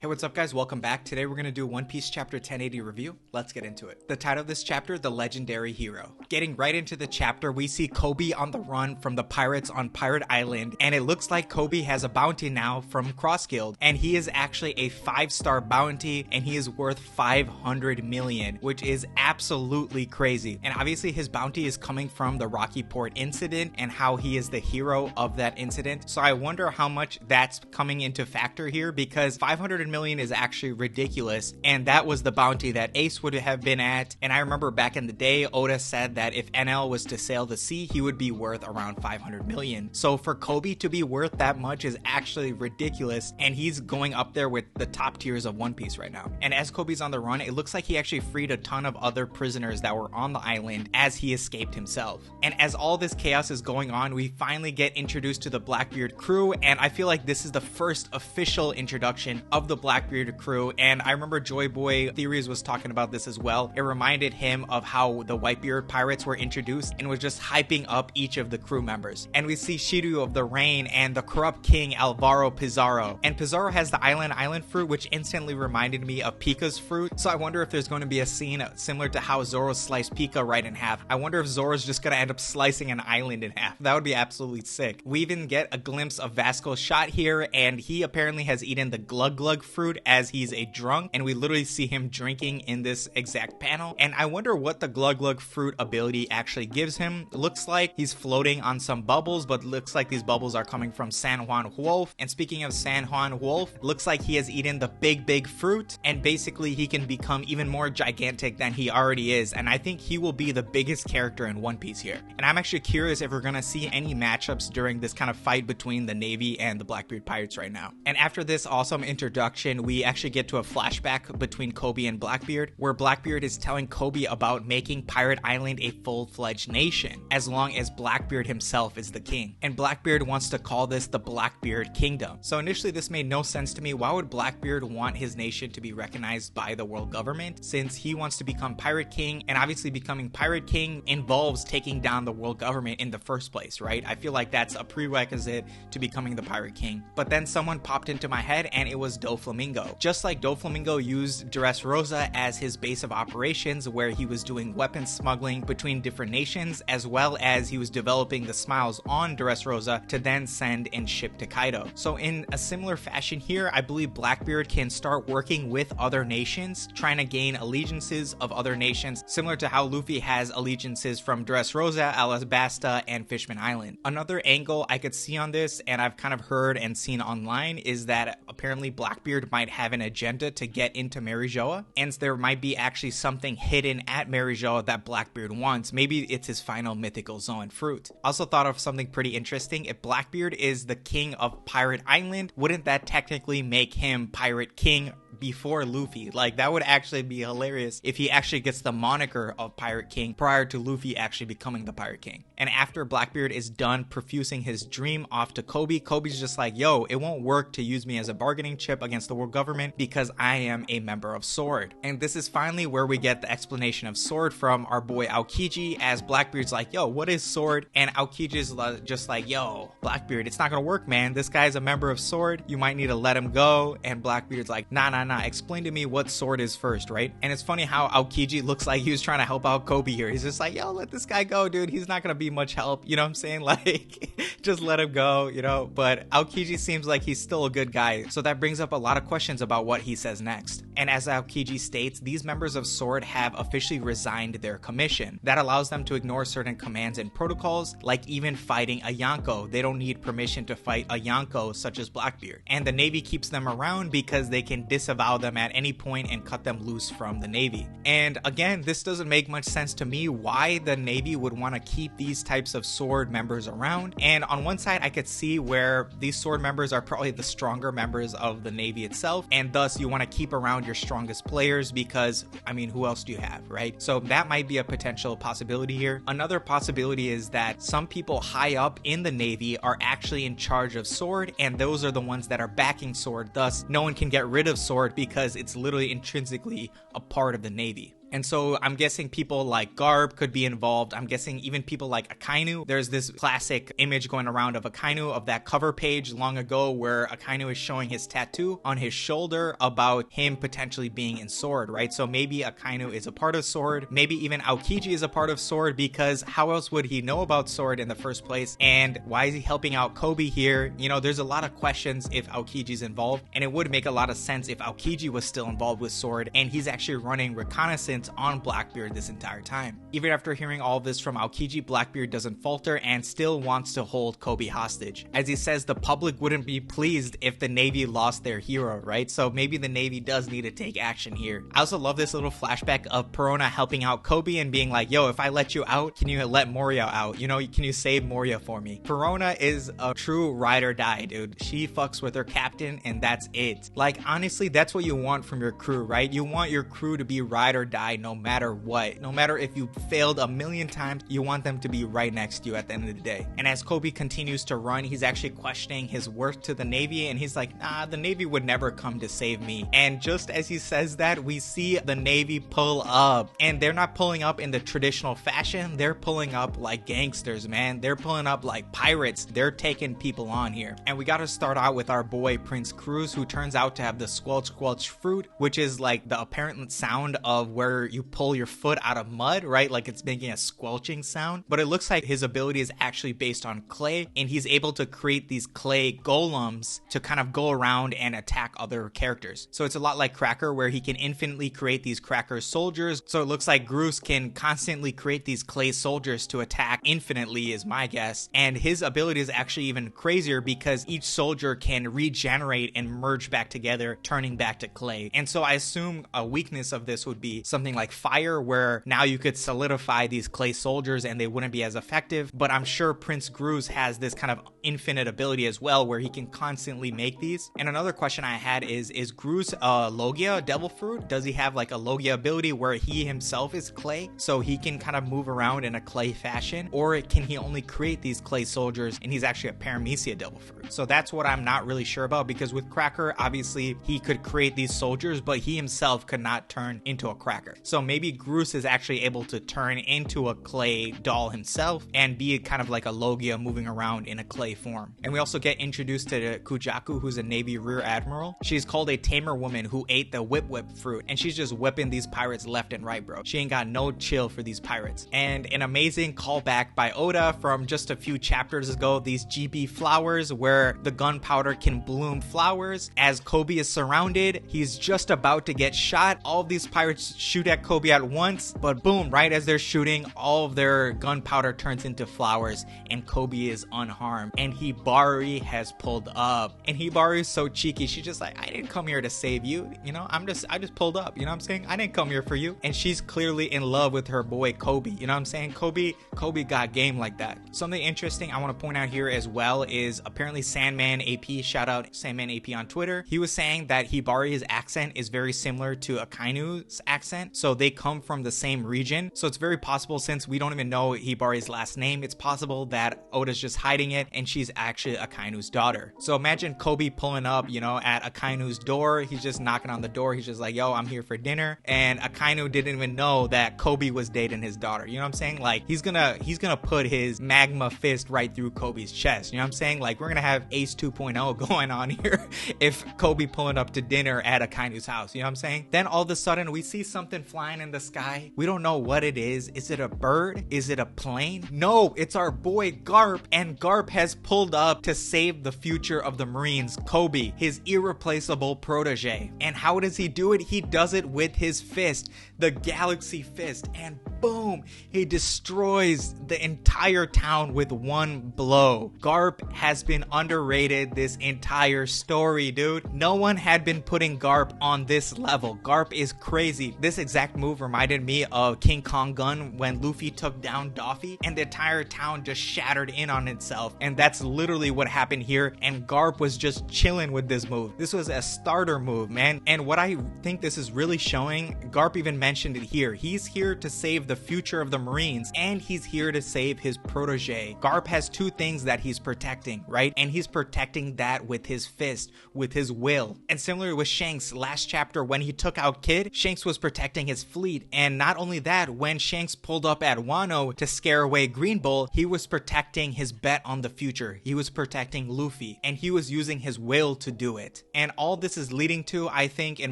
Hey, what's up guys? Welcome back. Today we're going to do One Piece chapter 1080 review. Let's get into it. The title of this chapter, The Legendary Hero. Getting right into the chapter, we see Koby on the run from the pirates on Pirate Island, and it looks like Koby has a bounty now from Cross Guild, and he is actually a 5-star bounty, and he is worth 500 million, which is absolutely crazy. And obviously his bounty is coming from the Rocky Port incident and how he is the hero of that incident. So I wonder how much that's coming into factor here, because 500 million is actually ridiculous, and that was the bounty that Ace would have been at. And I remember back in the day, Oda said that if NL was to sail the sea, he would be worth around 500 million. So for Koby to be worth that much is actually ridiculous, and he's going up there with the top tiers of One Piece right now. And as Koby's on the run, it looks like he actually freed a ton of other prisoners that were on the island as he escaped himself. And as all this chaos is going on, we finally get introduced to the Blackbeard crew, and I feel like this is the first official introduction of the Blackbeard crew. And I remember Joy Boy Theories was talking about this as well. It reminded him of how the Whitebeard Pirates were introduced and was just hyping up each of the crew members. And we see Shiryu of the Rain and the corrupt king Alvaro Pizarro. And Pizarro has the island fruit, which instantly reminded me of Pika's fruit. So I wonder if there's going to be a scene similar to how Zoro sliced Pika right in half. I wonder if Zoro's just going to end up slicing an island in half. That would be absolutely sick. We even get a glimpse of Vasco's shot here, and he apparently has eaten the Glug Glug fruit as he's a drunk, and we literally see him drinking in this exact panel. And I wonder what the Glug Glug fruit ability actually gives him. It looks like he's floating on some bubbles, but looks like these bubbles are coming from San Juan Wolf. And speaking of San Juan Wolf, looks like he has eaten the big fruit, and basically he can become even more gigantic than he already is. And I think he will be the biggest character in One Piece here. And I'm actually curious if we're gonna see any matchups during this kind of fight between the Navy and the Blackbeard Pirates right now. And after this awesome introduction, we actually get to a flashback between Koby and Blackbeard, where Blackbeard is telling Koby about making Pirate Island a full-fledged nation, as long as Blackbeard himself is the king. And Blackbeard wants to call this the Blackbeard Kingdom. So initially this made no sense to me. Why would Blackbeard want his nation to be recognized by the world government, since he wants to become Pirate King? And obviously becoming Pirate King involves taking down the world government in the first place, right? I feel like that's a prerequisite to becoming the Pirate King. But then someone popped into my head, and it was Doflamingo. Just like Doflamingo used Dressrosa as his base of operations, where he was doing weapons smuggling between different nations, as well as he was developing the smiles on Dressrosa to then send and ship to Kaido. So in a similar fashion here, I believe Blackbeard can start working with other nations, trying to gain allegiances of other nations, similar to how Luffy has allegiances from Dressrosa, Alabasta, and Fishman Island. Another angle I could see on this, and I've kind of heard and seen online, is that apparently Blackbeard might have an agenda to get into Marijoa, and there might be actually something hidden at Marijoa that Blackbeard wants. Maybe it's his final mythical Zoan fruit. Also thought of something pretty interesting. If Blackbeard is the king of Pirate Island, wouldn't that technically make him Pirate King before Luffy? Like, that would actually be hilarious if he actually gets the moniker of Pirate King prior to Luffy actually becoming the Pirate King. And after Blackbeard is done profusing his dream off to Koby, Koby's just like, yo, it won't work to use me as a bargaining chip against the world government because I am a member of Sword. And this is finally where we get the explanation of Sword from our boy Aokiji, as Blackbeard's like, yo, what is Sword? And Aokiji's just like, yo, Blackbeard, it's not gonna work, man. This guy's a member of Sword. You might need to let him go. And Blackbeard's like, nah, explain to me what Sword is first, right? And it's funny how Aokiji looks like he was trying to help out Koby here. He's just like, yo, let this guy go, dude. He's not gonna be much help, you know what I'm saying? Like, just let him go, you know? But Aokiji seems like he's still a good guy, so that brings up a lot of questions about what he says next. And as Aokiji states, these members of Sword have officially resigned their commission. That allows them to ignore certain commands and protocols, like even fighting a Yonko. They don't need permission to fight a Yonko such as Blackbeard. And the Navy keeps them around because they can disavow them at any point and cut them loose from the Navy. And again, this doesn't make much sense to me why the Navy would want to keep these types of Sword members around. And on one side, I could see where these Sword members are probably the stronger members of the Navy itself, and thus you want to keep around your strongest players because, I mean, who else do you have, right? So that might be a potential possibility here. Another possibility is that some people high up in the Navy are actually in charge of Sword, and those are the ones that are backing Sword. Thus, no one can get rid of Sword because it's literally intrinsically a part of the Navy. And so I'm guessing people like Garp could be involved. I'm guessing even people like Akainu. There's this classic image going around of Akainu of that cover page long ago where Akainu is showing his tattoo on his shoulder about him potentially being in Sword, right? So maybe Akainu is a part of Sword. Maybe even Aokiji is a part of Sword, because how else would he know about Sword in the first place? And why is he helping out Koby here? You know, there's a lot of questions if Aokiji's involved, and it would make a lot of sense if Aokiji was still involved with Sword and he's actually running reconnaissance on Blackbeard this entire time. Even after hearing all this from Aokiji, Blackbeard doesn't falter and still wants to hold Koby hostage. As he says, the public wouldn't be pleased if the Navy lost their hero, right? So maybe the Navy does need to take action here. I also love this little flashback of Perona helping out Koby and being like, yo, if I let you out, can you let Moria out? You know, can you save Moria for me? Perona is a true ride or die, dude. She fucks with her captain and that's it. Like, honestly, that's what you want from your crew, right? You want your crew to be ride or die no matter what. No matter if you failed a million times, you want them to be right next to you at the end of the day. And as Koby continues to run, he's actually questioning his worth to the Navy, and he's like, nah, the Navy would never come to save me. And just as he says that, we see the Navy pull up, and they're not pulling up in the traditional fashion. They're pulling up like gangsters, man. They're pulling up like pirates. They're taking people on here. And we got to start out with our boy Prince Cruz, who turns out to have the squelch squelch fruit, which is like the apparent sound of where you pull your foot out of mud, right? Like it's making a squelching sound. But it looks like his ability is actually based on clay, and he's able to create these clay golems to kind of go around and attack other characters. So it's a lot like Cracker, where he can infinitely create these Cracker soldiers. So it looks like Groose can constantly create these clay soldiers to attack infinitely, is my guess. And his ability is actually even crazier because each soldier can regenerate and merge back together, turning back to clay. And so I assume a weakness of this would be something like fire, where now you could solidify these clay soldiers and they wouldn't be as effective. But I'm sure Prince Groose has this kind of infinite ability as well, where he can constantly make these. And another question I had is Groose a Logia, devil fruit? Does he have like a Logia ability where he himself is clay, so he can kind of move around in a clay fashion? Or can he only create these clay soldiers and he's actually a Paramecia devil fruit? So that's what I'm not really sure about, because with Cracker, obviously he could create these soldiers, but he himself could not turn into a Cracker. So maybe Groose is actually able to turn into a clay doll himself and be kind of like a Logia moving around in a clay form. And we also get introduced to Kujaku, who's a Navy Rear Admiral. She's called a tamer woman who ate the whip fruit, and she's just whipping these pirates left and right, bro. She ain't got no chill for these pirates. And an amazing callback by Oda from just a few chapters ago, these GB flowers where the gunpowder can bloom flowers. As Koby is surrounded, he's just about to get shot. All of these pirates shoot at Koby at once, but boom, right as they're shooting, all of their gunpowder turns into flowers and Koby is unharmed. And Hibari has pulled up, and Hibari is so cheeky. She's just like, I didn't come here to save you, you know, I just pulled up, you know what I'm saying? I didn't come here for you. And she's clearly in love with her boy Koby, you know what I'm saying? Koby got game like that. Something interesting I want to point out here as well is apparently Sandman AP, shout out Sandman AP on Twitter, he was saying that Hibari's accent is very similar to Akainu's accent, so they come from the same region. So it's very possible, since we don't even know Hibari's last name, it's possible that Oda's just hiding it and she's actually Akainu's daughter. So imagine Koby pulling up, you know, at Akainu's door. He's just knocking on the door. He's just like, yo, I'm here for dinner. And Akainu didn't even know that Koby was dating his daughter. You know what I'm saying? Like, he's gonna put his magma fist right through Koby's chest. You know what I'm saying? Like, we're gonna have Ace 2.0 going on here if Koby pulling up to dinner at Akainu's house. You know what I'm saying? Then all of a sudden we see something flying in the sky. We don't know what it is. Is it a bird? Is it a plane? No, it's our boy Garp, and Garp has pulled up to save the future of the Marines, Koby, his irreplaceable protege. And how does he do it? He does it with his fist, the Galaxy Fist, and boom, he destroys the entire town with one blow. Garp has been underrated this entire story, dude. No one had been putting Garp on this level. Garp is crazy. This exact move reminded me of King Kong Gun when Luffy took down Doffy and the entire town just shattered in on itself. And that's literally what happened here. And Garp was just chilling with this move. This was a starter move, man. And what I think this is really showing, Garp even mentioned it here. He's here to save save the future of the Marines, and he's here to save his protege. Garp has two things that he's protecting, right? And he's protecting that with his fist, with his will. And similar with Shanks, last chapter when he took out Kid, Shanks was protecting his fleet. And not only that, when Shanks pulled up at Wano to scare away Green Bull, he was protecting his bet on the future. He was protecting Luffy, and he was using his will to do it. And all this is leading to, I think, in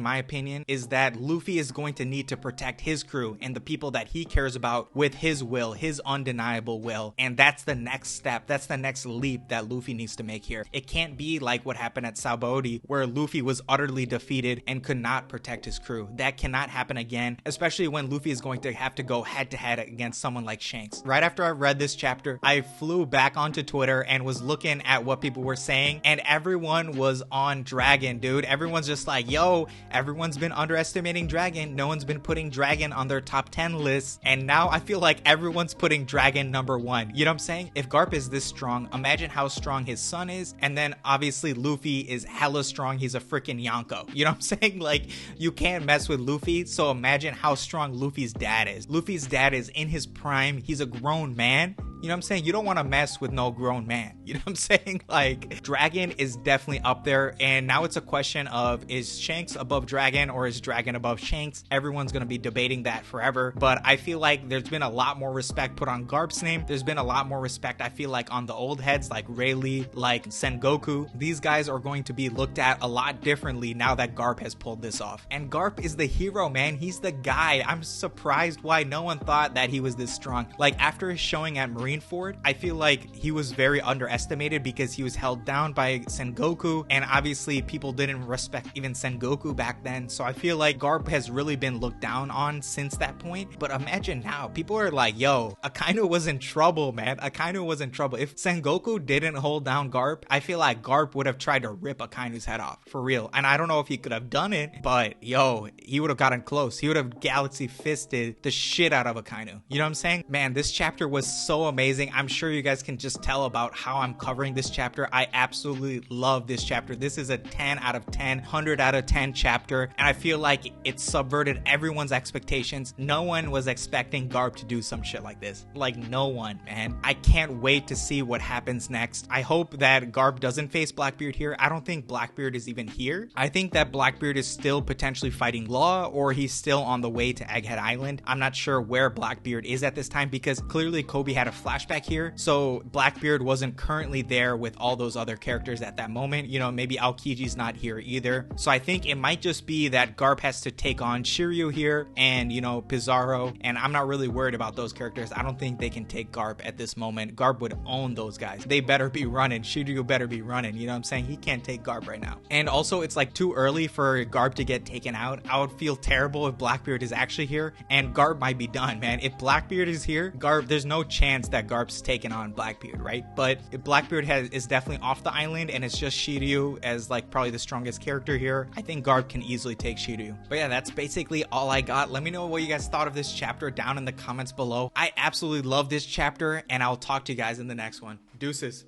my opinion, is that Luffy is going to need to protect his crew and the people that he cares about with his will, his undeniable will. And that's the next step. That's the next leap that Luffy needs to make here. It can't be like what happened at Sabaody, where Luffy was utterly defeated and could not protect his crew. That cannot happen again, especially when Luffy is going to have to go head to head against someone like Shanks. Right after I read this chapter, I flew back onto Twitter and was looking at what people were saying, and everyone was on Dragon, dude. Everyone's just like, yo, everyone's been underestimating Dragon. No one's been putting Dragon on their top 10 lists, and now I feel like everyone's putting Dragon number 1. You know what I'm saying? If Garp is this strong, imagine how strong his son is, and then obviously Luffy is hella strong. He's a freaking Yonko. You know what I'm saying? Like, you can't mess with Luffy, so imagine how strong Luffy's dad is. Luffy's dad is in his prime. He's a grown man. You know what I'm saying? You don't want to mess with no grown man. You know what I'm saying? Like, Dragon is definitely up there, and now it's a question of, is Shanks above Dragon or is Dragon above Shanks? Everyone's going to be debating that forever, but I feel like there's been a lot more respect put on Garp's name. There's been a lot more respect, I feel like, on the old heads like Rayleigh, like Sengoku. These guys are going to be looked at a lot differently now that Garp has pulled this off. And Garp is the hero, man. He's the guy. I'm surprised why no one thought that he was this strong. Like, after his showing at Marineford, I feel like he was very underestimated because he was held down by Sengoku, and obviously people didn't respect even Sengoku back then. So I feel like Garp has really been looked down on since that point. But imagine now, people are like, yo, Akainu was in trouble, man. Akainu was in trouble. If Sengoku didn't hold down Garp, I feel like Garp would have tried to rip Akainu's head off, for real. And I don't know if he could have done it, but yo, he would have gotten close. He would have galaxy fisted the shit out of Akainu. You know what I'm saying? Man, this chapter was so amazing. I'm sure you guys can just tell about how I'm covering this chapter. I absolutely love this chapter. This is a 10 out of 10, 100 out of 10 chapter, and I feel like it subverted everyone's expectations. No one was expecting Garp to do some shit like this. Like, no one, man. I can't wait to see what happens next. I hope that Garp doesn't face Blackbeard here. I don't think Blackbeard is even here. I think that Blackbeard is still potentially fighting Law, or he's still on the way to Egghead Island. I'm not sure where Blackbeard is at this time because clearly Koby had a flashback here, so Blackbeard wasn't currently there with all those other characters at that moment. You know, maybe Aokiji's not here either. So I think it might just be that Garp has to take on Shiryu here and, you know, Pizarro, and I'm not really worried about those characters. I don't think they can take Garp at this moment. Garp would own those guys. They better be running. Shiryu better be running. You know what I'm saying? He can't take Garp right now. And also, it's like too early for Garp to get taken out. I would feel terrible if Blackbeard is actually here, and Garp might be done, man. If Blackbeard is here, Garp, there's no chance that Garp's taken on Blackbeard, right? But if Blackbeard is definitely off the island and it's just Shiryu as like probably the strongest character here, I think Garp can easily take Shiryu. But yeah, that's basically all I got. Let me know what you guys thought of this chapter down in the comments below. I absolutely love this chapter, and I'll talk to you guys in the next one. Deuces.